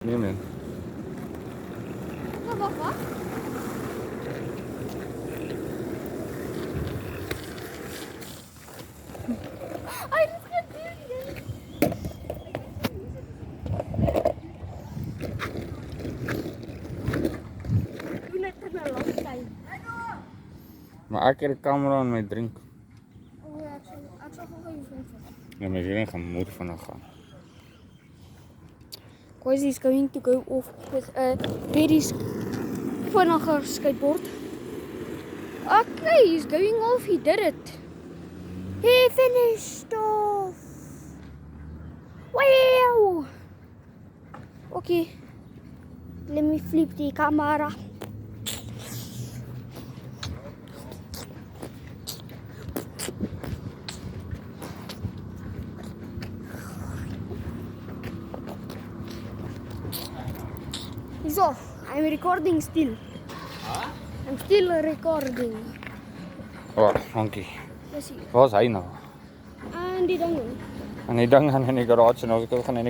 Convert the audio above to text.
Nee man. Wacht. Ai, dit gaat doen. Doe net een lang tijd. Maar ek het die camera in my drink. Oh ja, ik zal gewoon even vinden. Ja, my hierin gaan moeder vandag gaan. Guys, he's going to go off with a very funniger skateboard. Okay, he's going off. He did it. He finished off. Wow. Okay, let me flip the camera. So, I'm recording still. Huh? I'm still recording. Oh, dankie. Let's see. Waar is hy nou? En die ding. En die ding gaan in die garage en ons kan gaan in die